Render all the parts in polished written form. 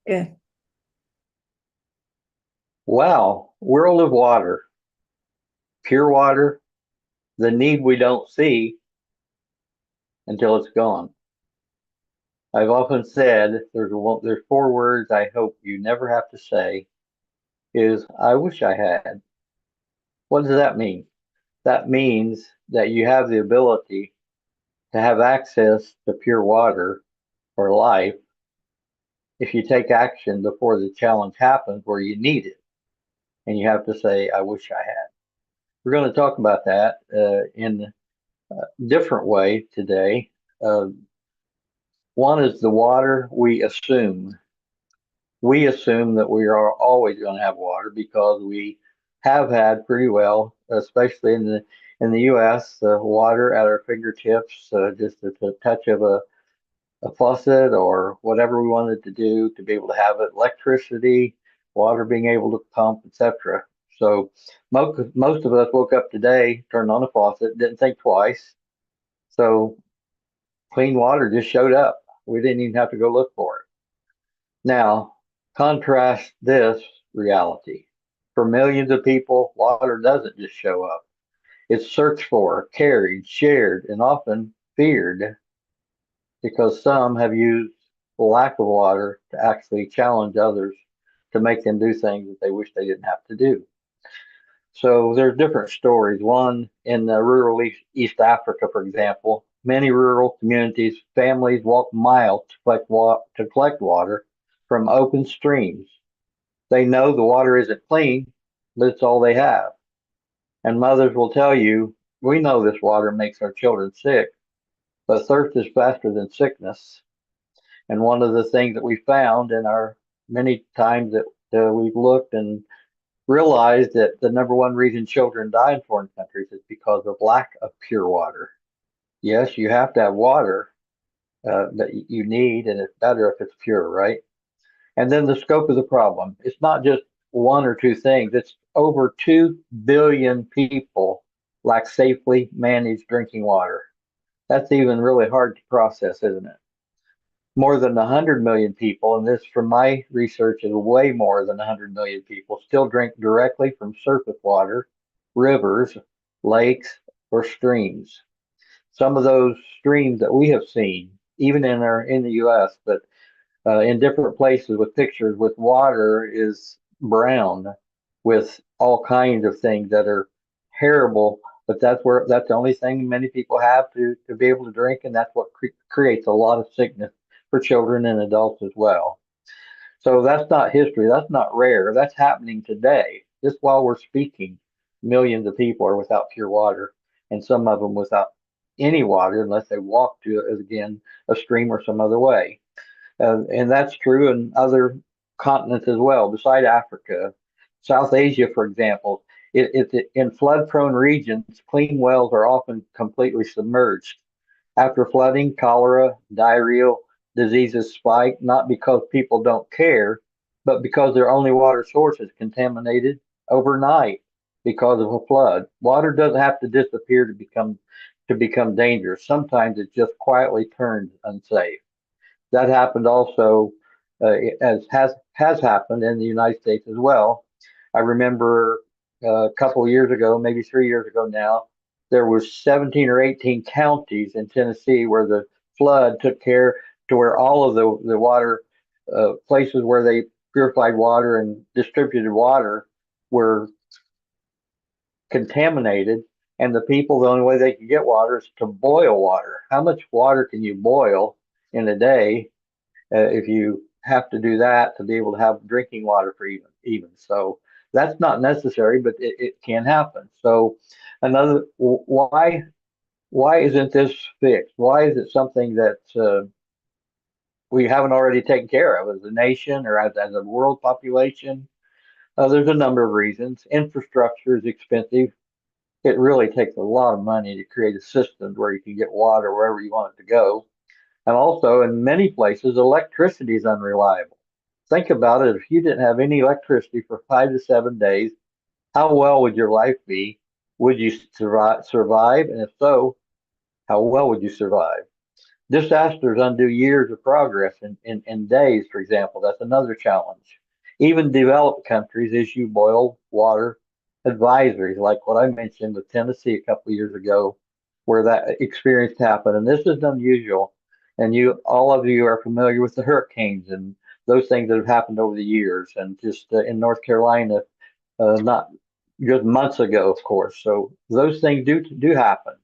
Okay. Wow, world of water, pure water, the need we don't see until it's gone. I've often said there's four words I hope you never have to say is I wish I had. What does that mean? That means that you have the ability to have access to pure water or life if you take action before the challenge happens where you need it. And you have to say, I wish I had. We're going to talk about that in a different way today. Uh, One is the water we assume. We assume that we are always going to have water because we have had pretty well, especially in the U.S., water at our fingertips, just at the touch of a faucet or whatever we wanted to do to be able to have it, electricity, water being able to pump, etc. So most of us woke up today, turned on a faucet, didn't think twice. So clean water just showed up. We didn't even have to go look for it. Now, contrast this reality. For millions of people, water doesn't just show up. It's searched for, carried, shared, and often feared because some have used the lack of water to actually challenge others to make them do things that they wish they didn't have to do. So there's different stories. One in rural East Africa, for example, many rural communities, families walk miles to collect water from open streams. They know the water isn't clean, but it's all they have. And mothers will tell you, we know this water makes our children sick, but thirst is faster than sickness. And one of the things that we found in our many times that we've looked and realized that the number one reason children die in foreign countries is because of lack of pure water. Yes, you have to have water that you need, and it's better if it's pure, right? And then the scope of the problem. It's not just one or two things. It's over 2 billion people lack safely managed drinking water. That's even really hard to process, isn't it? More than 100 million people, and this from my research is way more than 100 million people, still drink directly from surface water, rivers, lakes, or streams. Some of those streams that we have seen, even in the U.S., but in different places with pictures with water is brown with all kinds of things that are terrible. But that's the only thing many people have to be able to drink, and that's what creates a lot of sickness for children and adults as well. So that's not history. That's not rare. That's happening today. Just while we're speaking, millions of people are without pure water, and some of them without any water unless they walk to, again, a stream or some other way. And that's true in other continents as well, beside Africa. South Asia, for example, in flood prone regions, clean wells are often completely submerged. After flooding, cholera, diarrheal diseases spike, not because people don't care, but because their only water source is contaminated overnight because of a flood. Water doesn't have to disappear to become dangerous. Sometimes it just quietly turns unsafe. That happened also, as has happened in the United States as well. I remember a couple of years ago, maybe 3 years ago now, there was 17 or 18 counties in Tennessee where the flood took care to where all of the water places where they purified water and distributed water were contaminated, and the people, the only way they could get water is to boil water. How much water can you boil in a day if you have to do that to be able to have drinking water for even? So that's not necessary, but it can happen. So another why isn't this fixed? Why is it something that we haven't already taken care of as a nation or as a world population? There's a number of reasons. Infrastructure is expensive. It really takes a lot of money to create a system where you can get water wherever you want it to go. And also, in many places, electricity is unreliable. Think about it. If you didn't have any electricity for 5 to 7 days, how well would your life be? Would you survive? And if so, how well would you survive? Disasters undo years of progress in days, for example. That's another challenge. Even developed countries issue boil water advisories, like what I mentioned with Tennessee a couple of years ago, where that experience happened. And this is unusual. And all of you are familiar with the hurricanes and those things that have happened over the years. And just in North Carolina, not just months ago, of course. So those things do happen.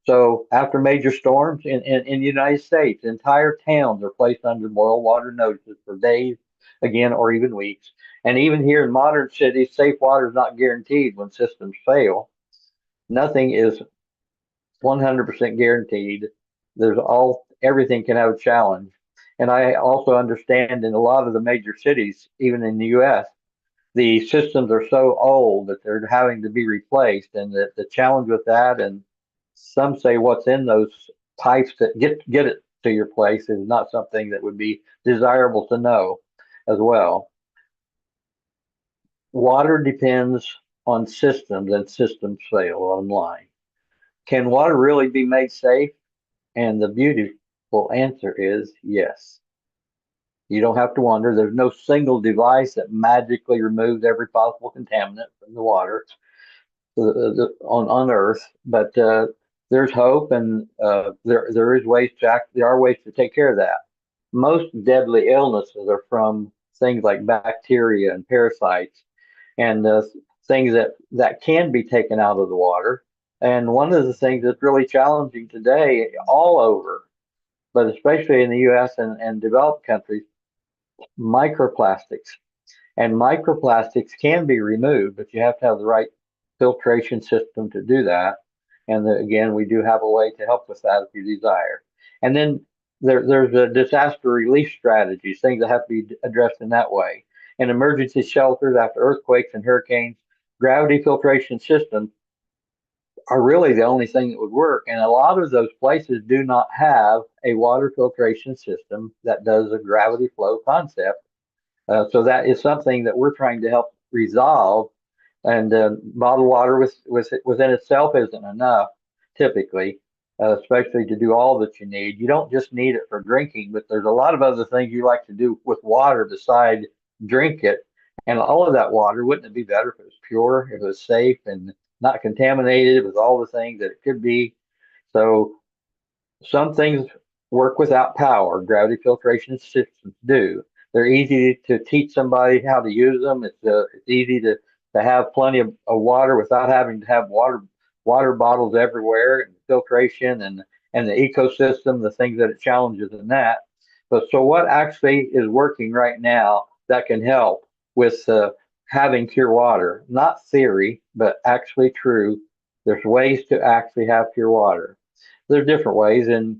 So after major storms in the United States, entire towns are placed under boil water notices for days, again, or even weeks. And even here in modern cities, safe water is not guaranteed when systems fail. Nothing is 100% guaranteed. Everything can have a challenge. And I also understand in a lot of the major cities, even in the US, the systems are so old that they're having to be replaced. And the challenge with that, and some say what's in those pipes that get it to your place is not something that would be desirable to know as well. Water depends on systems, and systems fail online. Can water really be made safe? And the beautiful answer is yes. You don't have to wonder. There's no single device that magically removes every possible contaminant from the water on Earth, but there's hope, and there are ways to take care of that. Most deadly illnesses are from things like bacteria and parasites, and things that can be taken out of the water. And one of the things that's really challenging today, all over, but especially in the U.S. and developed countries, microplastics. And microplastics can be removed, but you have to have the right filtration system to do that. And again, we do have a way to help with that if you desire. And then there's a disaster relief strategies, things that have to be addressed in that way. And emergency shelters after earthquakes and hurricanes, gravity filtration systems are really the only thing that would work. And a lot of those places do not have a water filtration system that does a gravity flow concept, so that is something that we're trying to help resolve. And bottled water within itself isn't enough, typically, especially to do all that you need. You don't just need it for drinking, but there's a lot of other things you like to do with water besides drink it. And all of that water, wouldn't it be better if it was pure, if it was safe and not contaminated with all the things that it could be? So some things work without power. Gravity filtration systems do. They're easy to teach somebody how to use them. It's easy to have plenty of water without having to have water bottles everywhere, and filtration and the ecosystem, the things that it challenges in that. But so what actually is working right now that can help with having pure water? Not theory, but actually true. There's ways to actually have pure water. There's different ways, and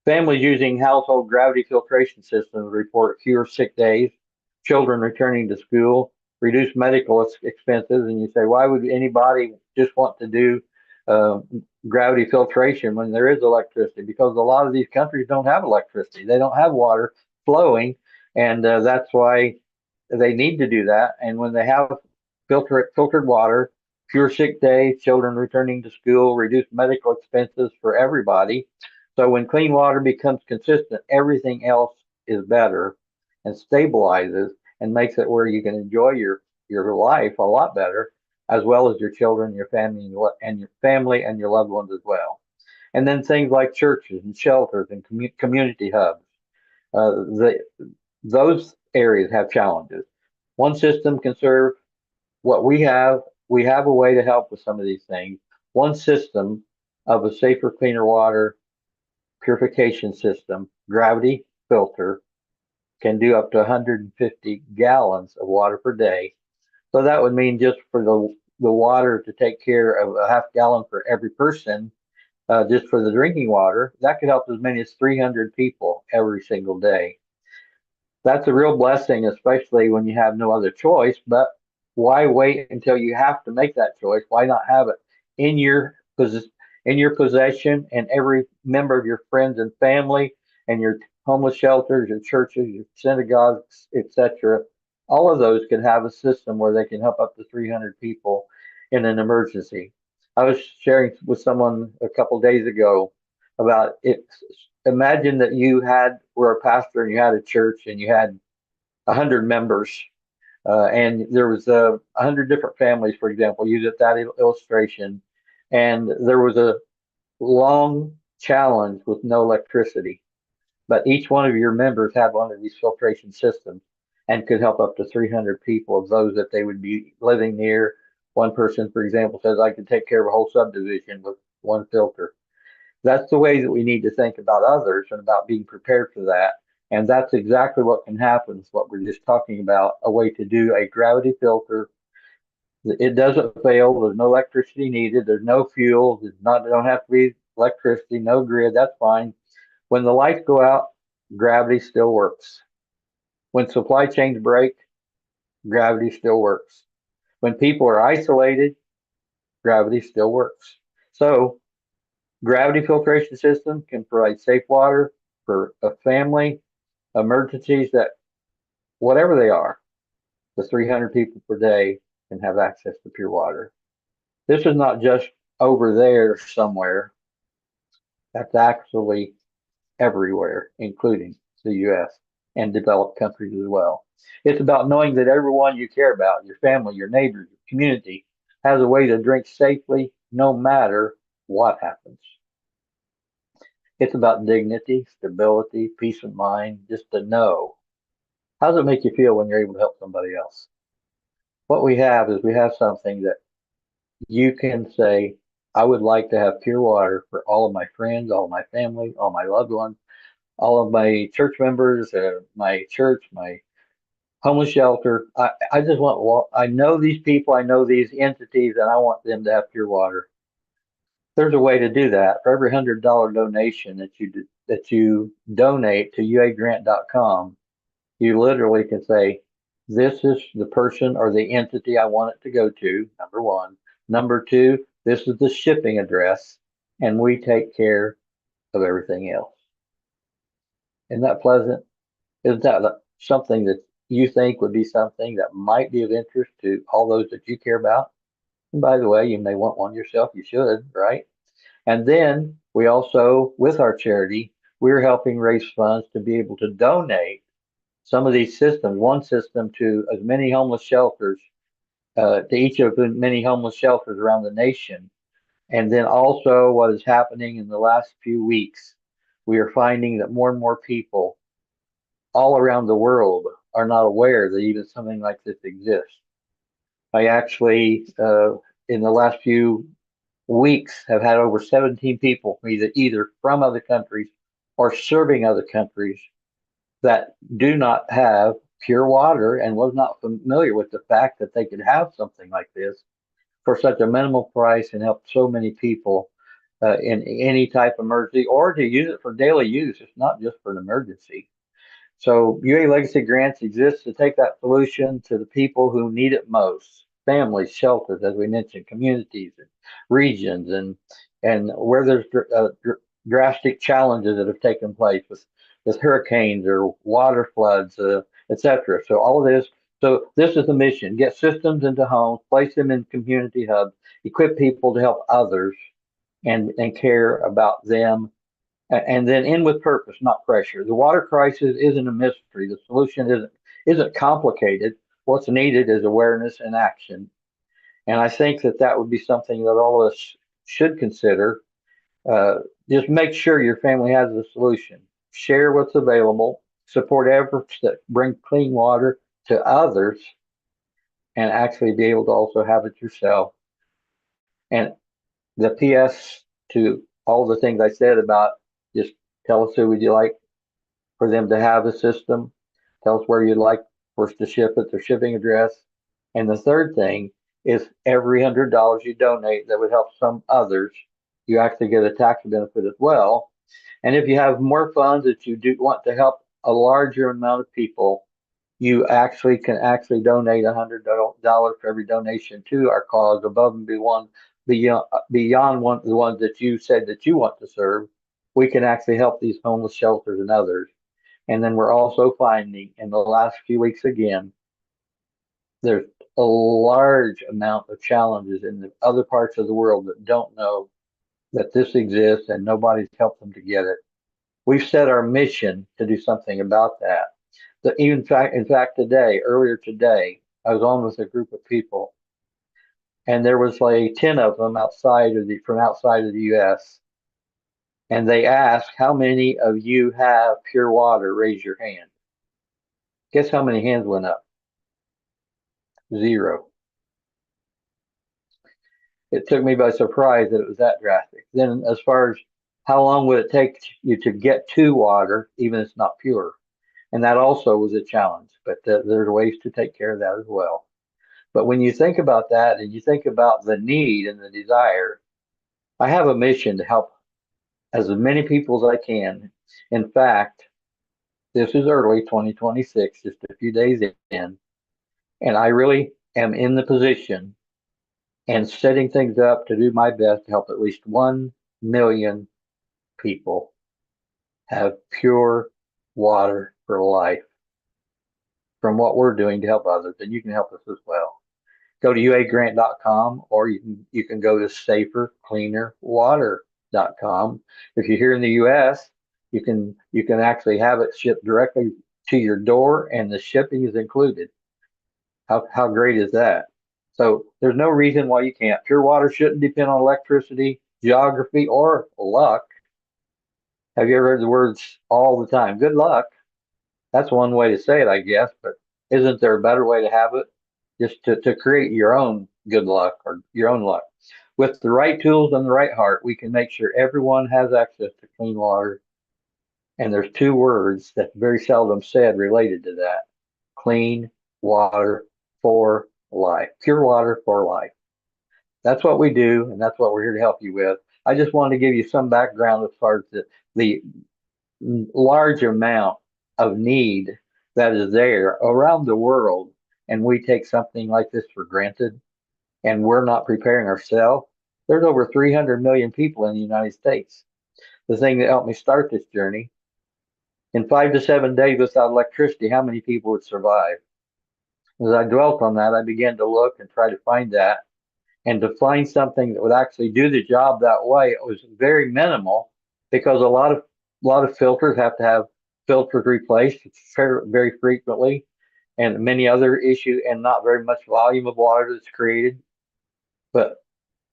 families using household gravity filtration systems report fewer sick days, children returning to school, reduced medical expenses. And you say, why would anybody just want to do uh, gravity filtration when there is electricity? Because a lot of these countries don't have electricity, they don't have water flowing, and that's why they need to do that. And when they have filtered water, fewer sick days, children returning to school, reduced medical expenses for everybody. So when clean water becomes consistent, everything else is better and stabilizes and makes it where you can enjoy your life a lot better, as well as your children, your family, and your family and your loved ones as well. And then things like churches and shelters and community hubs. The those areas have challenges. One system can serve what we have. We have a way to help with some of these things. One system of a safer, cleaner water purification system, gravity filter, can do up to 150 gallons of water per day. So that would mean just for the water to take care of a half gallon for every person, just for the drinking water, that could help as many as 300 people every single day. That's a real blessing, especially when you have no other choice. But why wait until you have to make that choice? Why not have it in your in your possession, and every member of your friends and family, and your homeless shelters, your churches, your synagogues, etc. All of those can have a system where they can help up to 300 people in an emergency. I was sharing with someone a couple days ago. about it. Imagine that you were a pastor and you had a church and you had 100 members, and there was 100 different families, for example. Use it that illustration, and there was a long challenge with no electricity, but each one of your members had one of these filtration systems and could help up to 300 people of those that they would be living near. One person, for example, says, I could take care of a whole subdivision with one filter. That's the way that we need to think about others and about being prepared for that. And that's exactly what can happen with what we're just talking about, a way to do a gravity filter. It doesn't fail. There's no electricity needed. There's no fuel. There don't have to be electricity, no grid. That's fine. When the lights go out, gravity still works. When supply chains break, gravity still works. When people are isolated, gravity still works. So gravity filtration system can provide safe water for a family, emergencies that whatever they are, the 300 people per day can have access to pure water. This is not just over there somewhere. That's actually everywhere, including the US and developed countries as well. It's about knowing that everyone you care about, your family, your neighbors, your community, has a way to drink safely no matter what happens. It's about dignity, stability, peace of mind, just to know. How does it make you feel when you're able to help somebody else? What we have is we have something that you can say, I would like to have pure water for all of my friends, all of my family, all my loved ones, all of my church members, my church, my homeless shelter. I just want, I know these people, I know these entities, and I want them to have pure water. There's a way to do that. For every $100 donation that you donate to uagrant.com, you literally can say, this is the person or the entity I want it to go to, number one. Number two, this is the shipping address, and we take care of everything else. Isn't that pleasant? Isn't that something that you think would be something that might be of interest to all those that you care about? And by the way, you may want one yourself. You should, right? And then we also, with our charity, we're helping raise funds to be able to donate some of these systems, one system to as many homeless shelters, to each of the many homeless shelters around the nation. And then also what is happening in the last few weeks, we are finding that more and more people all around the world are not aware that even something like this exists. I actually, in the last few weeks, have had over 17 people, either from other countries or serving other countries, that do not have pure water and was not familiar with the fact that they could have something like this for such a minimal price and help so many people in any type of emergency, or to use it for daily use. It's not just for an emergency. So UA Legacy Grants exists to take that solution to the people who need it most: families, shelters, as we mentioned, communities, and regions, and where there's drastic challenges that have taken place with hurricanes or water floods, etc. So all of this. So this is the mission: get systems into homes, place them in community hubs, equip people to help others, and care about them, and then end with purpose, not pressure. The water crisis isn't a mystery. The solution isn't complicated. What's needed is awareness and action. And I think that would be something that all of us should consider. Uh, just make sure your family has the solution. Share what's available. Support efforts that bring clean water to others, and actually be able to also have it yourself. And the PS to all the things I said about, just tell us who would you like for them to have the system. Tell us where you'd like for us to ship it, their shipping address. And the third thing is, every $100 you donate that would help some others, you actually get a tax benefit as well. And if you have more funds that you do want to help a larger amount of people, you actually can donate $100 for every donation to our cause, above and beyond the ones that you said that you want to serve. We can actually help these homeless shelters and others. And then we're also finding in the last few weeks again, there's a large amount of challenges in the other parts of the world that don't know that this exists and nobody's helped them to get it. We've set our mission to do something about that. In fact, earlier today, I was on with a group of people, and there was like 10 of them from outside of the U.S. And they asked, "How many of you have pure water? Raise your hand." Guess how many hands went up? Zero. It took me by surprise that it was that drastic. Then, as far as how long would it take you to get to water, even if it's not pure? And that also was a challenge, but there's ways to take care of that as well. But when you think about that and you think about the need and the desire, I have a mission to help as many people as I can. In fact, this is early 2026, just a few days in, and I really am in the position and setting things up to do my best to help at least 1 million people have pure water for life from what we're doing to help others. And you can help us as well. Go to uagrant.com, or you can go to safercleanerwater.com. If you're here in the US, you can actually have it shipped directly to your door, and the shipping is included. How great is that? So there's no reason why you can't. Pure water shouldn't depend on electricity, geography, or luck. Have you ever heard the words all the time? Good luck. That's one way to say it, I guess, but isn't there a better way to have it? Just to create your own good luck or your own luck. With the right tools and the right heart, we can make sure everyone has access to clean water. And there's two words that very seldom said related to that: clean water for life, pure water for life. That's what we do, and that's what we're here to help you with. I just wanted to give you some background as far as the large amount of need that is there around the world, and we take something like this for granted, and we're not preparing ourselves. There's over 300 million people in the United States. The thing that helped me start this journey, in 5 to 7 days without electricity, how many people would survive? As I dwelt on that, I began to look and try to find that, and to find something that would actually do the job that way. It was very minimal, because a lot of filters have to have filters replaced very frequently, and many other issues, and not very much volume of water that's created. But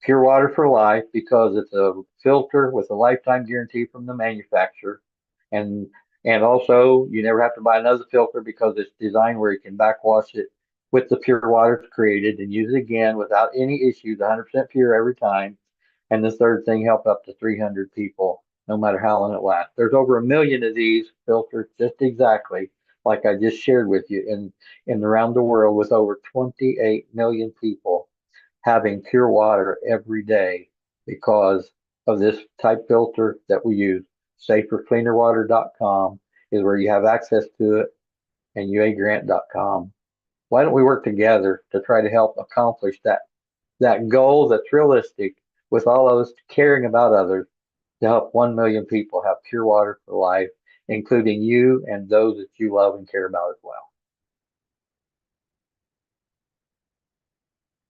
pure water for life, because it's a filter with a lifetime guarantee from the manufacturer, and also you never have to buy another filter, because it's designed where you can backwash it with the pure water it's created and use it again without any issues, 100% pure every time. And the third thing, help up to 300 people, no matter how long it lasts. There's over 1 million of these filters, just exactly like I just shared with you, in around the world, with over 28 million people having pure water every day because of this type filter that we use. Safercleanerwater.com is where you have access to it, and uagrant.com. Why don't we work together to try to help accomplish that goal that's realistic, with all of us caring about others, to help 1 million people have pure water for life, including you and those that you love and care about as well.